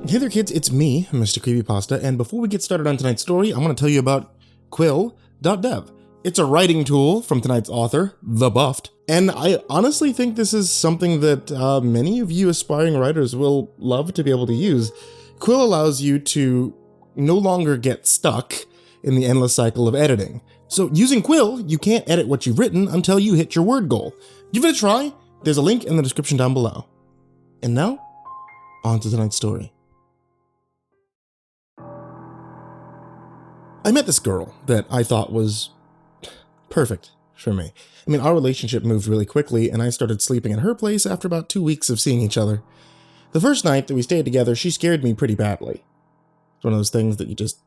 Hey there kids, it's me, MrCreepyPasta, and before we get started on tonight's story, I'm going to tell you about quill.dev. It's a writing tool from tonight's author, The Buffed, and I honestly think this is something that many of you aspiring writers will love to be able to use. Quill allows you to no longer get stuck in the endless cycle of editing. So using Quill, you can't edit what you've written until you hit your word goal. Give it a try. There's a link in the description down below. And now, on to tonight's story. I met this girl that I thought was perfect for me. I mean, our relationship moved really quickly, and I started sleeping at her place after about 2 weeks of seeing each other. The first night that we stayed together, she scared me pretty badly. It's one of those things that you just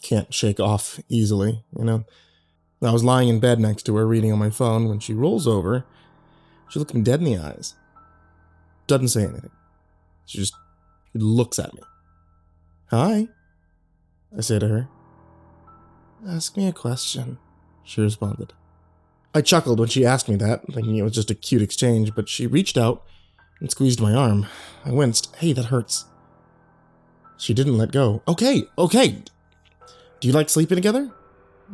can't shake off easily, you know? I was lying in bed next to her reading on my phone when she rolls over. She looks me dead in the eyes. Doesn't say anything. She just looks at me. "Hi," I say to her. "Ask me a question," she responded. I chuckled when she asked me that, thinking it was just a cute exchange, but she reached out and squeezed my arm. I winced. "Hey, that hurts." She didn't let go. Okay. "Do you like sleeping together?"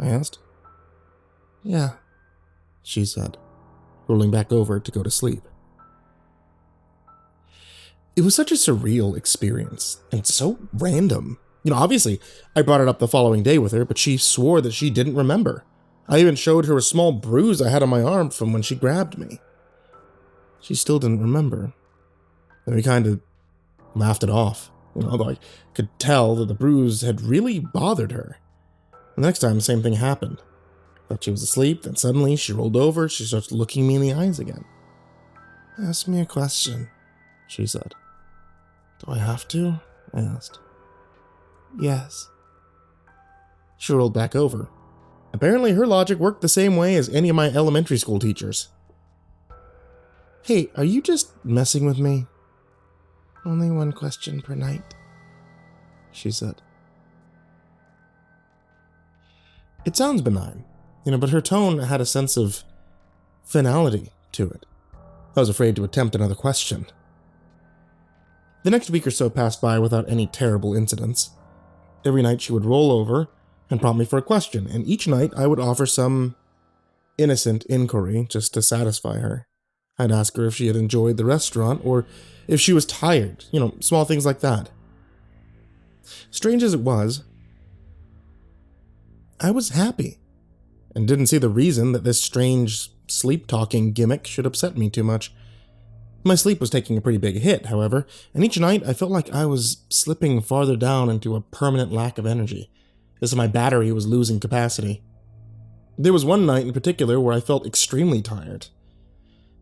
I asked. "Yeah," she said, rolling back over to go to sleep. It was such a surreal experience, and so random. You know, obviously, I brought it up the following day with her, but she swore that she didn't remember. I even showed her a small bruise I had on my arm from when she grabbed me. She still didn't remember. And we kind of laughed it off, you know, although I could tell that the bruise had really bothered her. The next time, the same thing happened. Thought she was asleep, then suddenly she rolled over, she starts looking me in the eyes again. "Ask me a question," she said. "Do I have to?" I asked. "Yes." She rolled back over. Apparently her logic worked the same way as any of my elementary school teachers. "Hey, are you just messing with me?" "Only one question per night," she said. It sounds benign, you know, but her tone had a sense of finality to it. I was afraid to attempt another question. The next week or so passed by without any terrible incidents. Every night she would roll over and prompt me for a question, and each night I would offer some innocent inquiry just to satisfy her. I'd ask her if she had enjoyed the restaurant or if she was tired, you know, small things like that. Strange as it was, I was happy and didn't see the reason that this strange sleep-talking gimmick should upset me too much. My sleep was taking a pretty big hit, however, and each night I felt like I was slipping farther down into a permanent lack of energy, as if my battery was losing capacity. There was one night in particular where I felt extremely tired.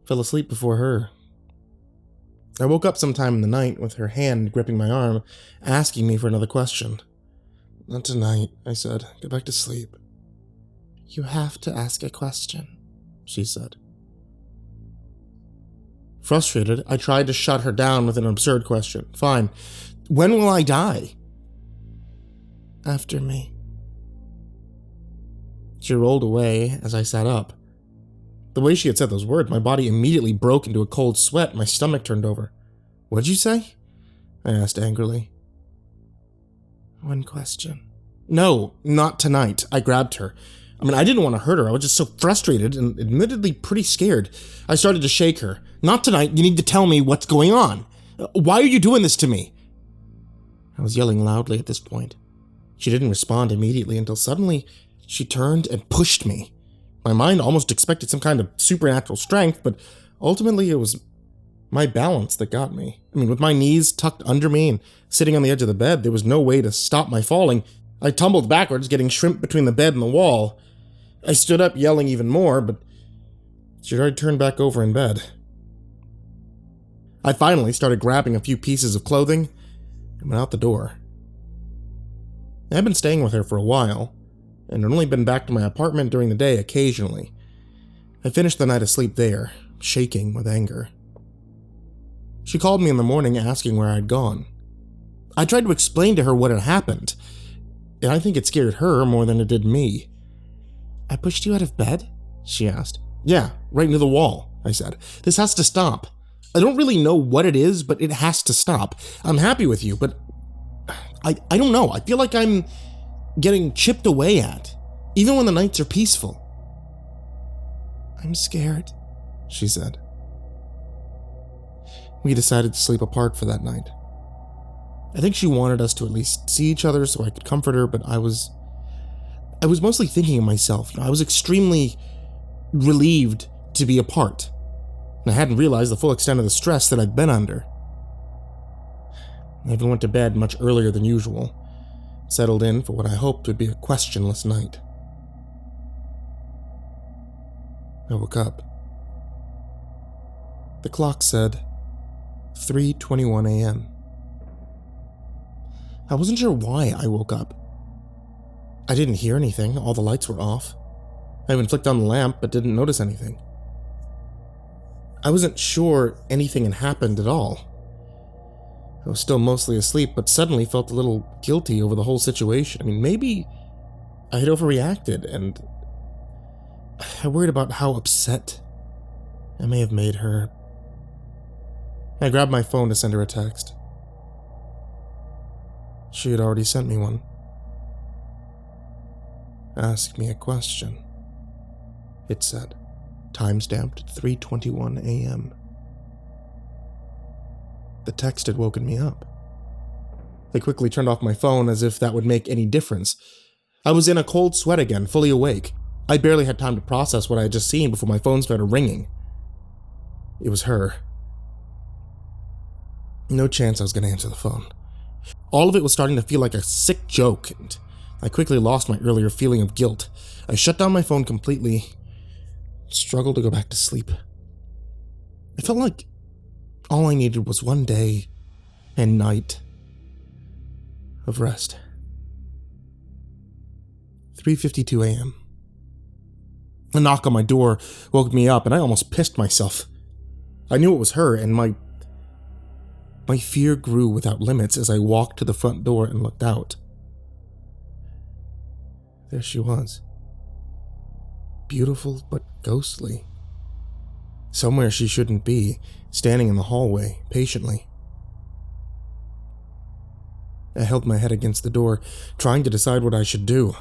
Fell asleep before her. I woke up sometime in the night with her hand gripping my arm, asking me for another question. "Not tonight," I said. "Get back to sleep." "You have to ask a question," she said. Frustrated, I tried to shut her down with an absurd question. "Fine. When will I die?" "After me." She rolled away as I sat up. The way she had said those words, my body immediately broke into a cold sweat. My stomach turned over. "What'd you say?" I asked angrily. "One question." "No, not tonight." I grabbed her. I mean, I didn't want to hurt her. I was just so frustrated and admittedly pretty scared. I started to shake her. "Not tonight. You need to tell me what's going on. Why are you doing this to me?" I was yelling loudly at this point. She didn't respond immediately until suddenly she turned and pushed me. My mind almost expected some kind of supernatural strength, but ultimately it was my balance that got me. I mean, with my knees tucked under me and sitting on the edge of the bed, there was no way to stop my falling. I tumbled backwards, getting shrimped between the bed and the wall. I stood up, yelling even more, but she'd already turned back over in bed. I finally started grabbing a few pieces of clothing and went out the door. I'd been staying with her for a while, and had only been back to my apartment during the day occasionally. I finished the night asleep there, shaking with anger. She called me in the morning asking where I'd gone. I tried to explain to her what had happened, and I think it scared her more than it did me. "I pushed you out of bed?" she asked. "Yeah, right into the wall," I said. "This has to stop. I don't really know what it is, but it has to stop. I'm happy with you, but I don't know. I feel like I'm getting chipped away at, even when the nights are peaceful. I'm scared, she said. We decided to sleep apart for that night. I think she wanted us to at least see each other so I could comfort her, but I was mostly thinking of myself. I was extremely relieved to be apart, and I hadn't realized the full extent of the stress that I'd been under. I even went to bed much earlier than usual, settled in for what I hoped would be a questionless night. I woke up. The clock said 3:21 a.m. I wasn't sure why I woke up. I didn't hear anything, all the lights were off. I even flicked on the lamp, but didn't notice anything. I wasn't sure anything had happened at all. I was still mostly asleep, but suddenly felt a little guilty over the whole situation. I mean, maybe I had overreacted, and I worried about how upset I may have made her. I grabbed my phone to send her a text. She had already sent me one. Ask me a question, it said, timestamped at 3:21 a.m. The text had woken me up. I quickly turned off my phone as if that would make any difference. I was in a cold sweat again, fully awake. I barely had time to process what I had just seen before my phone started ringing. It was her. No chance I was going to answer the phone. All of it was starting to feel like a sick joke, and I quickly lost my earlier feeling of guilt. I shut down my phone completely, struggled to go back to sleep. I felt like all I needed was one day and night of rest. 3:52 a.m. A knock on my door woke me up, and I almost pissed myself. I knew it was her, and my fear grew without limits as I walked to the front door and looked out. There she was. Beautiful but ghostly. Somewhere she shouldn't be, standing in the hallway, patiently. I held my head against the door, trying to decide what I should do.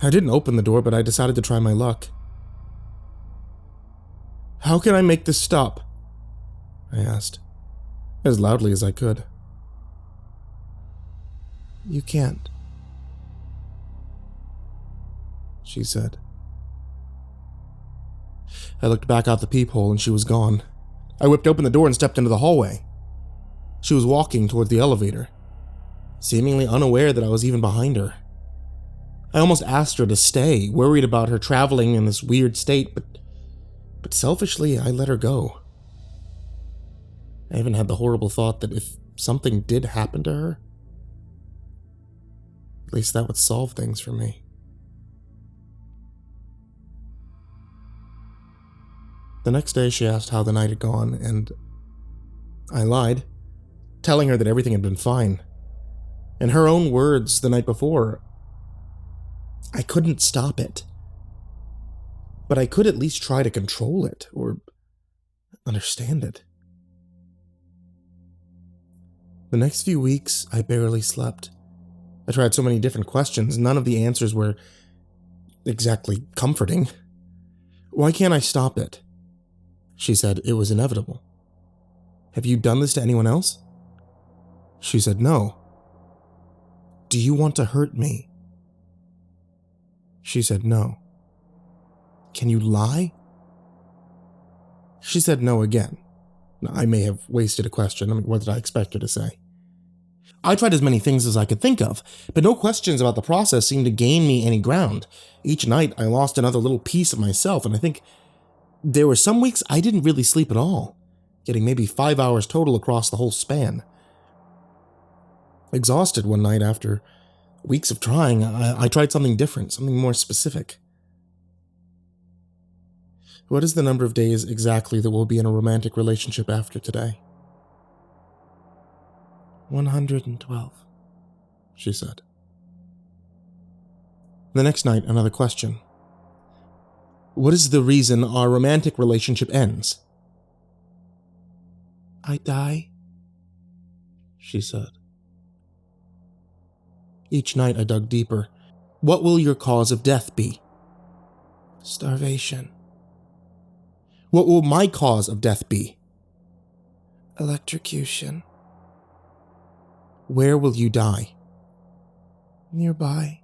I didn't open the door, but I decided to try my luck. How can I make this stop? I asked, as loudly as I could. You can't, she said. I looked back out the peephole and she was gone. I whipped open the door and stepped into the hallway. She was walking toward the elevator, seemingly unaware that I was even behind her. I almost asked her to stay, worried about her traveling in this weird state, but selfishly I let her go. I even had the horrible thought that if something did happen to her, at least that would solve things for me. The next day she asked how the night had gone, and I lied, telling her that everything had been fine. In her own words the night before, I couldn't stop it, but I could at least try to control it or understand it. The next few weeks, I barely slept. I tried so many different questions, none of the answers were exactly comforting. Why can't I stop it? She said it was inevitable. Have you done this to anyone else? She said no. Do you want to hurt me? She said no. Can you lie? She said no again. I may have wasted a question. I mean, what did I expect her to say? I tried as many things as I could think of, but no questions about the process seemed to gain me any ground. Each night, I lost another little piece of myself, and I think there were some weeks I didn't really sleep at all, getting maybe 5 hours total across the whole span. Exhausted one night after weeks of trying, I tried something different, something more specific. What is the number of days exactly that we'll be in a romantic relationship after today? 112, she said. The next night, another question. What is the reason our romantic relationship ends? I die, she said. Each night I dug deeper. What will your cause of death be? Starvation. What will my cause of death be? Electrocution. Where will you die? Nearby.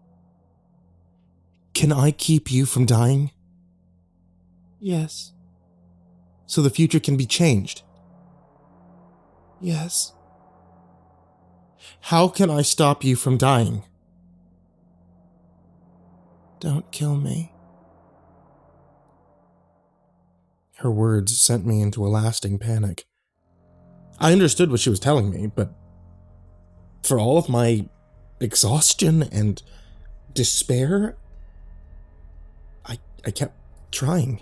Can I keep you from dying? Yes. So the future can be changed? Yes. How can I stop you from dying? Don't kill me. Her words sent me into a lasting panic. I understood what she was telling me, but for all of my exhaustion and despair, I kept trying.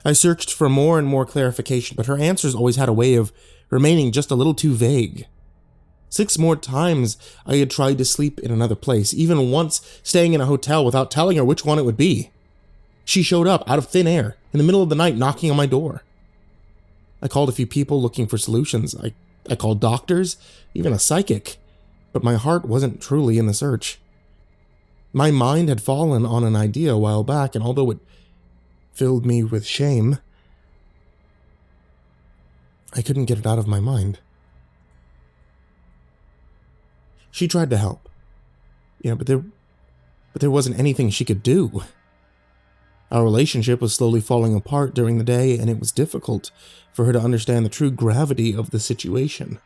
I searched for more and more clarification, but her answers always had a way of remaining just a little too vague. 6 more times I had tried to sleep in another place, even once staying in a hotel without telling her which one it would be. She showed up out of thin air, in the middle of the night, knocking on my door. I called a few people looking for solutions. I called doctors, even a psychic, but my heart wasn't truly in the search. My mind had fallen on an idea a while back, and although it filled me with shame, I couldn't get it out of my mind. She tried to help, but there wasn't anything she could do. Our relationship was slowly falling apart during the day, and it was difficult for her to understand the true gravity of the situation.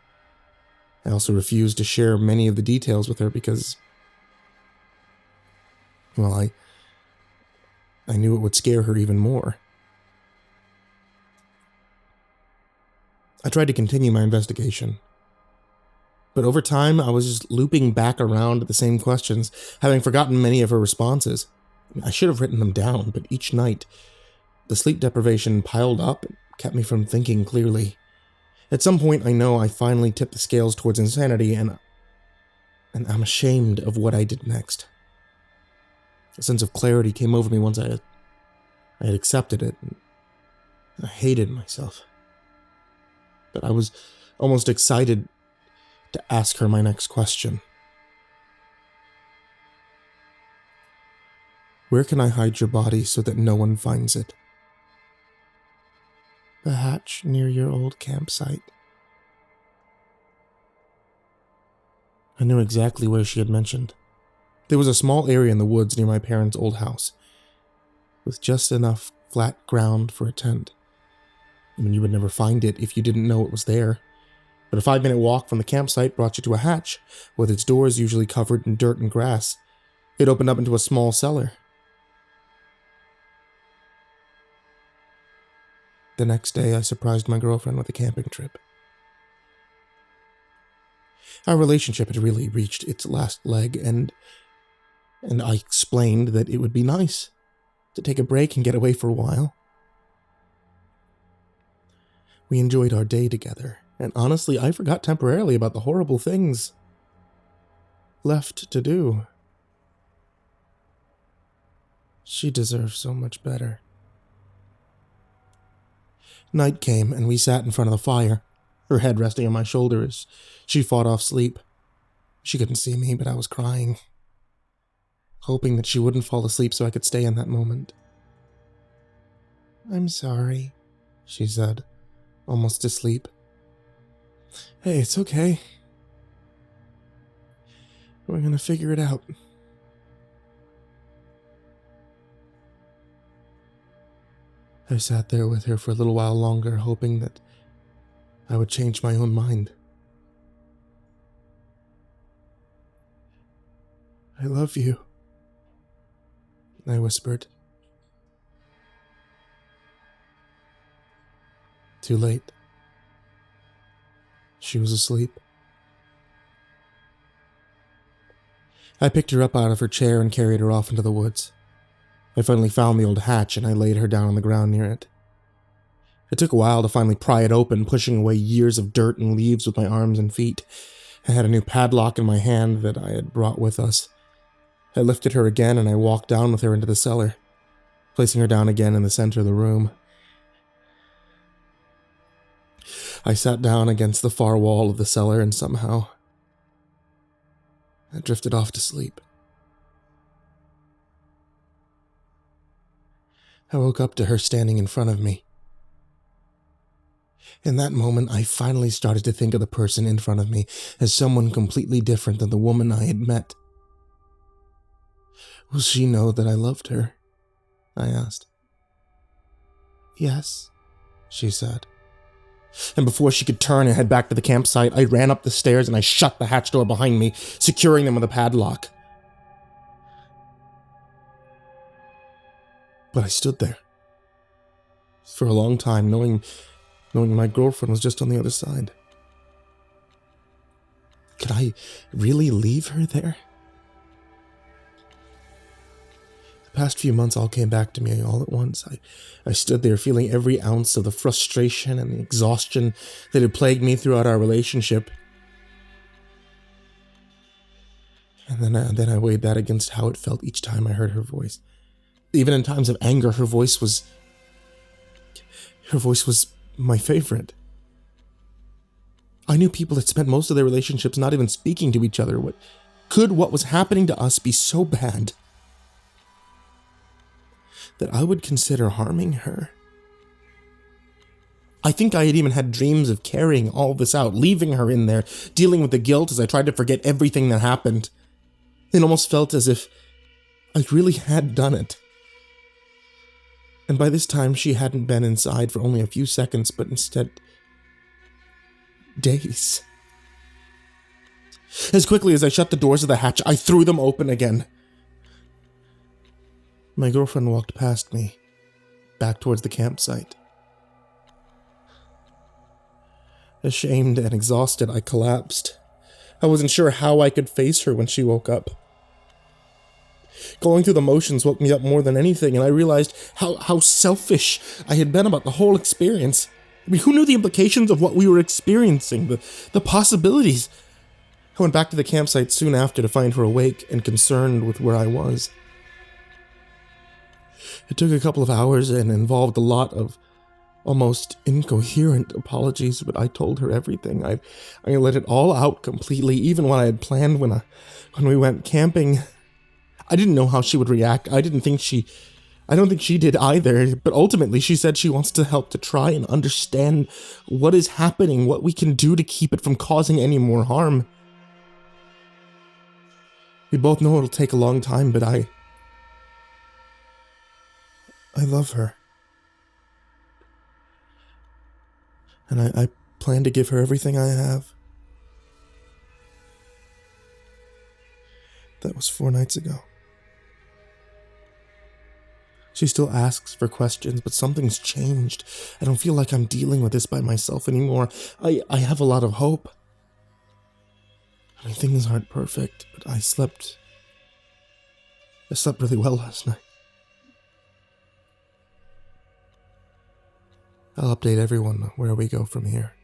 I also refused to share many of the details with her because, well, I knew it would scare her even more. I tried to continue my investigation, but over time I was just looping back around the same questions, having forgotten many of her responses. I should have written them down, but each night, the sleep deprivation piled up and kept me from thinking clearly. At some point, I know I finally tipped the scales towards insanity, and I'm ashamed of what I did next. A sense of clarity came over me once I had accepted it, and I hated myself. But I was almost excited to ask her my next question. Where can I hide your body so that no one finds it? The hatch near your old campsite. I knew exactly where she had mentioned. There was a small area in the woods near my parents' old house, with just enough flat ground for a tent. You would never find it if you didn't know it was there. But a 5-minute walk from the campsite brought you to a hatch, with its doors usually covered in dirt and grass. It opened up into a small cellar. The next day, I surprised my girlfriend with a camping trip. Our relationship had really reached its last leg, and I explained that it would be nice to take a break and get away for a while. We enjoyed our day together, and honestly, I forgot temporarily about the horrible things left to do. She deserves so much better. Night came, and we sat in front of the fire, her head resting on my shoulder as she fought off sleep. She couldn't see me, but I was crying, hoping that she wouldn't fall asleep so I could stay in that moment. I'm sorry, she said, almost asleep. Hey, it's okay. We're gonna figure it out. I sat there with her for a little while longer, hoping that I would change my own mind. I love you, I whispered. Too late. She was asleep. I picked her up out of her chair and carried her off into the woods. I finally found the old hatch, and I laid her down on the ground near it. It took a while to finally pry it open, pushing away years of dirt and leaves with my arms and feet. I had a new padlock in my hand that I had brought with us. I lifted her again, and I walked down with her into the cellar, placing her down again in the center of the room. I sat down against the far wall of the cellar, and somehow I drifted off to sleep. I woke up to her standing in front of me. In that moment, I finally started to think of the person in front of me as someone completely different than the woman I had met. Will she know that I loved her? I asked. Yes, she said. And before she could turn and head back to the campsite, I ran up the stairs and I shut the hatch door behind me, securing them with a padlock. But I stood there for a long time, knowing my girlfriend was just on the other side. Could I really leave her there? The past few months all came back to me all at once. I stood there feeling every ounce of the frustration and the exhaustion that had plagued me throughout our relationship. And then I weighed that against how it felt each time I heard her voice. Even in times of anger, her voice was my favorite. I knew people that spent most of their relationships not even speaking to each other. What was happening to us be so bad that I would consider harming her? I think I had even had dreams of carrying all this out, leaving her in there, dealing with the guilt as I tried to forget everything that happened. It almost felt as if I really had done it. And by this time, she hadn't been inside for only a few seconds, but instead, days. As quickly as I shut the doors of the hatch, I threw them open again. My girlfriend walked past me, back towards the campsite. Ashamed and exhausted, I collapsed. I wasn't sure how I could face her when she woke up. Going through the motions woke me up more than anything, and I realized how selfish I had been about the whole experience. I mean, who knew the implications of what we were experiencing, the possibilities? I went back to the campsite soon after to find her awake and concerned with where I was. It took a couple of hours and involved a lot of almost incoherent apologies, but I told her everything. I let it all out completely, even what I had planned when we went camping. I didn't know how she would react. I don't think she did either, but ultimately she said she wants to help to try and understand what is happening, what we can do to keep it from causing any more harm. We both know it'll take a long time, but I love her. And I plan to give her everything I have. That was 4 nights ago. She still asks for questions, but something's changed. I don't feel like I'm dealing with this by myself anymore. I have a lot of hope. I mean, things aren't perfect, but I slept really well last night. I'll update everyone where we go from here.